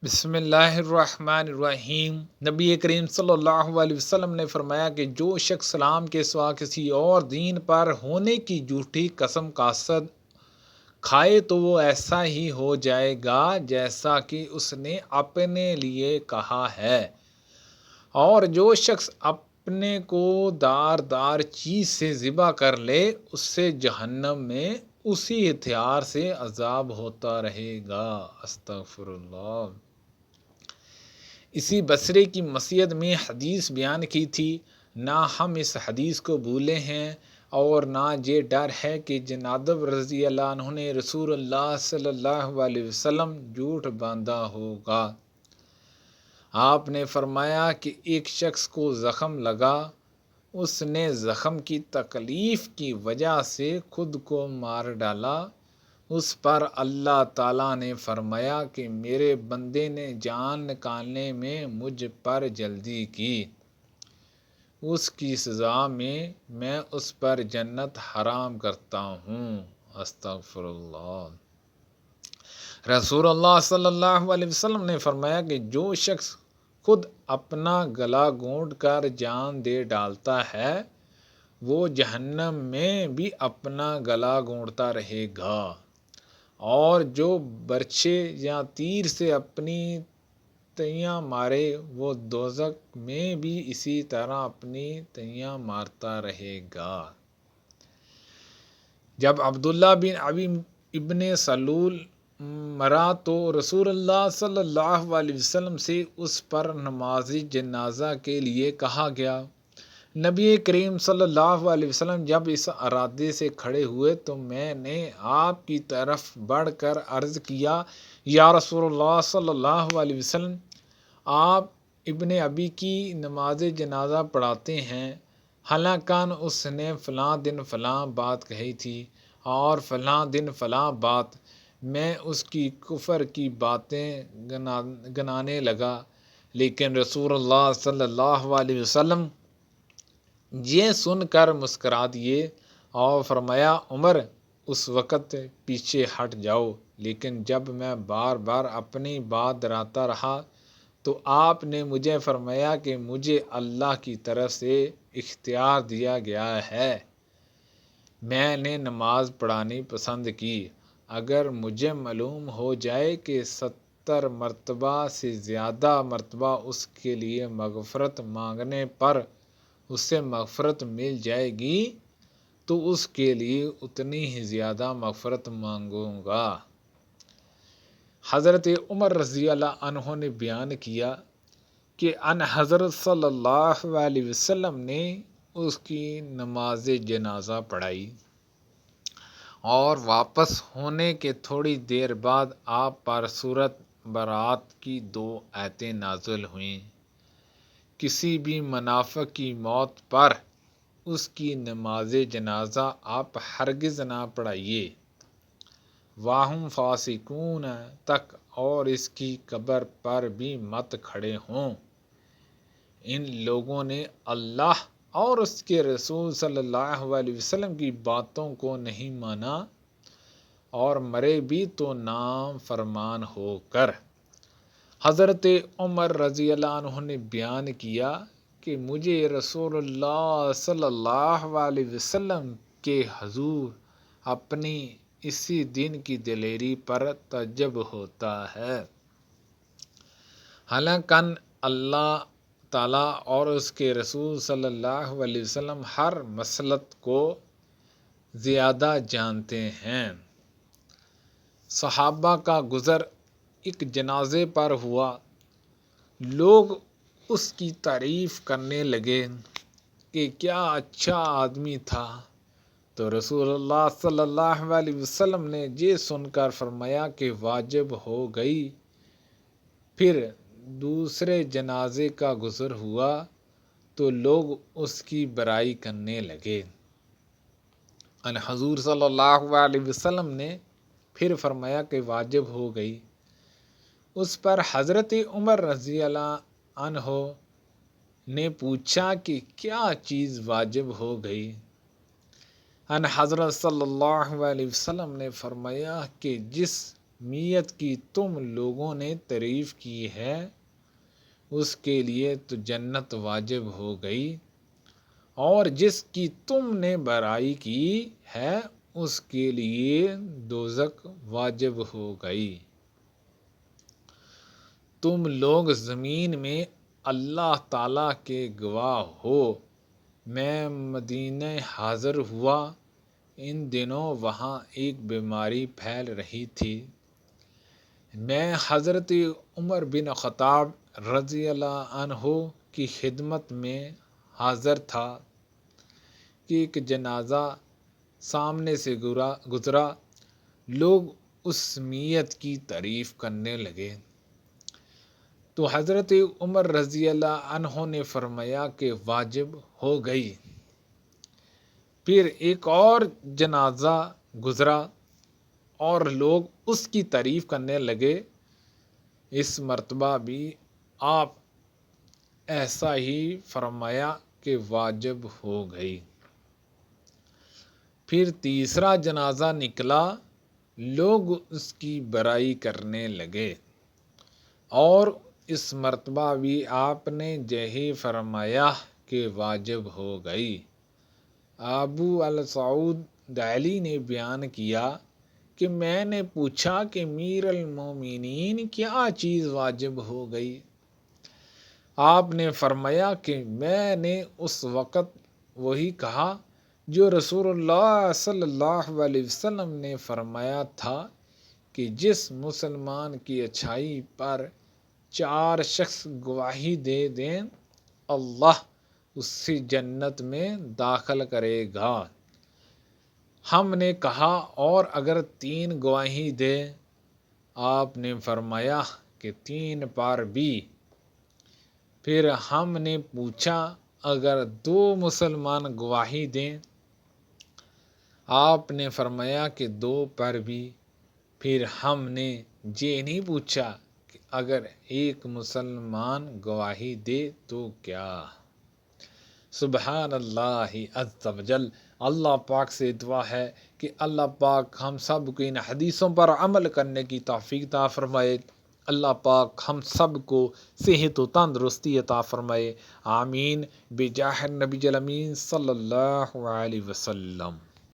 بسم اللہ الرحمن الرحیم۔ نبی کریم صلی اللہ علیہ وسلم نے فرمایا کہ جو شخص اسلام کے سوا کسی اور دین پر ہونے کی جھوٹی قسم قاصد کھائے تو وہ ایسا ہی ہو جائے گا جیسا کہ اس نے اپنے لیے کہا ہے، اور جو شخص اپنے کو دار چیز سے ذبح کر لے اس سے جہنم میں اسی ہتھیار سے عذاب ہوتا رہے گا۔ استغفر اللہ۔ اسی بصرے کی مسجد میں حدیث بیان کی تھی، نہ ہم اس حدیث کو بھولے ہیں اور نہ یہ ڈر ہے کہ جنادب رضی اللہ عنہ نے رسول اللہ صلی اللہ علیہ وسلم جھوٹ باندھا ہوگا۔ آپ نے فرمایا کہ ایک شخص کو زخم لگا، اس نے زخم کی تکلیف کی وجہ سے خود کو مار ڈالا، اس پر اللہ تعالیٰ نے فرمایا کہ میرے بندے نے جان نکالنے میں مجھ پر جلدی کی، اس کی سزا میں اس پر جنت حرام کرتا ہوں۔ استغفر اللہ۔ رسول اللہ صلی اللہ علیہ وسلم نے فرمایا کہ جو شخص خود اپنا گلا گھونٹ کر جان دے ڈالتا ہے وہ جہنم میں بھی اپنا گلا گھونٹتا رہے گا، اور جو برچھے یا تیر سے اپنی تیاں مارے وہ دوزخ میں بھی اسی طرح اپنی تیاں مارتا رہے گا۔ جب عبداللہ بن ابی ابن سلول مرا تو رسول اللہ صلی اللہ علیہ وسلم سے اس پر نماز جنازہ کے لیے کہا گیا۔ نبی کریم صلی اللہ علیہ وسلم جب اس ارادے سے کھڑے ہوئے تو میں نے آپ کی طرف بڑھ کر عرض کیا، یا رسول اللہ صلی اللہ علیہ وسلم، آپ ابن ابی کی نماز جنازہ پڑھاتے ہیں، حالانکہ اس نے فلاں دن فلاں بات کہی تھی اور فلاں دن فلاں بات۔ میں اس کی کفر کی باتیں گنانے لگا، لیکن رسول اللہ صلی اللہ علیہ وسلم یہ سن کر مسکرا دیے اور فرمایا، عمر اس وقت پیچھے ہٹ جاؤ۔ لیکن جب میں بار بار اپنی بات دہراتا رہا تو آپ نے مجھے فرمایا کہ مجھے اللہ کی طرف سے اختیار دیا گیا ہے، میں نے نماز پڑھانی پسند کی، اگر مجھے معلوم ہو جائے کہ 70 مرتبہ سے زیادہ مرتبہ اس کے لیے مغفرت مانگنے پر اسے مغفرت مل جائے گی تو اس کے لیے اتنی ہی زیادہ مغفرت مانگوں گا۔ حضرت عمر رضی اللہ عنہ نے بیان کیا کہ ان حضرت صلی اللہ علیہ وسلم نے اس کی نماز جنازہ پڑھائی اور واپس ہونے کے تھوڑی دیر بعد آپ پر سورۃ برات کی 2 آیتیں نازل ہوئیں۔ کسی بھی منافق کی موت پر اس کی نماز جنازہ آپ ہرگز نہ پڑھائیے، وَهُمْ فاسقون تک، اور اس کی قبر پر بھی مت کھڑے ہوں۔ ان لوگوں نے اللہ اور اس کے رسول صلی اللہ علیہ وسلم کی باتوں کو نہیں مانا اور مرے بھی تو نافرمان ہو کر۔ حضرت عمر رضی اللہ عنہ نے بیان کیا کہ مجھے رسول اللہ صلی اللہ علیہ وسلم کے حضور اپنی اسی دن کی دلیری پر تعجب ہوتا ہے، حالانکہ اللہ تعالیٰ اور اس کے رسول صلی اللہ علیہ وسلم ہر مصلحت کو زیادہ جانتے ہیں۔ صحابہ کا گزر ایک جنازے پر ہوا، لوگ اس کی تعریف کرنے لگے کہ کیا اچھا آدمی تھا، تو رسول اللہ صلی اللہ علیہ وسلم نے یہ سن کر فرمایا کہ واجب ہو گئی۔ پھر دوسرے جنازے کا گزر ہوا تو لوگ اس کی برائی کرنے لگے۔ ان حضور صلی اللہ علیہ وسلم نے پھر فرمایا کہ واجب ہو گئی۔ اس پر حضرت عمر رضی اللہ عنہ نے پوچھا کہ کیا چیز واجب ہو گئی؟ ان حضرت صلی اللہ علیہ وسلم نے فرمایا کہ جس میت کی تم لوگوں نے تعریف کی ہے اس کے لیے تو جنت واجب ہو گئی، اور جس کی تم نے برائی کی ہے اس کے لیے دوزخ واجب ہو گئی۔ تم لوگ زمین میں اللہ تعالیٰ کے گواہ ہو، میں مدینہ حاضر ہوا، ان دنوں وہاں ایک بیماری پھیل رہی تھی۔ میں حضرت عمر بن خطاب رضی اللہ عنہ کی خدمت میں حاضر تھا کہ ایک جنازہ سامنے سے گزرا، لوگ اس میت کی تعریف کرنے لگے تو حضرت عمر رضی اللہ عنہ نے فرمایا کہ واجب ہو گئی۔ پھر ایک اور جنازہ گزرا اور لوگ اس کی تعریف کرنے لگے، اس مرتبہ بھی آپ ایسا ہی فرمایا کہ واجب ہو گئی۔ پھر تیسرا جنازہ نکلا، لوگ اس کی برائی کرنے لگے اور اس مرتبہ بھی آپ نے یہی فرمایا کہ واجب ہو گئی۔ ابو السعود دہلی نے بیان کیا کہ میں نے پوچھا کہ امیر المومنین کیا چیز واجب ہو گئی؟ آپ نے فرمایا کہ میں نے اس وقت وہی کہا جو رسول اللہ صلی اللہ علیہ وسلم نے فرمایا تھا کہ جس مسلمان کی اچھائی پر 4 شخص گواہی دے دیں اللہ اسے جنت میں داخل کرے گا۔ ہم نے کہا اور اگر 3 گواہی دے؟ آپ نے فرمایا کہ 3 پر بھی۔ پھر ہم نے پوچھا اگر 2 مسلمان گواہی دیں؟ آپ نے فرمایا کہ 2 پر بھی۔ پھر ہم نے یہ نہیں پوچھا کہ اگر 1 مسلمان گواہی دے تو کیا؟ سبحان اللہ عز و جل۔ اللہ پاک سے دعا ہے کہ اللہ پاک ہم سب کو ان حدیثوں پر عمل کرنے کی توفیق عطا فرمائے۔ اللہ پاک ہم سب کو صحت و تندرستی عطا فرمائے، آمین، بجاہ النبی الامین صلی اللہ علیہ وسلم۔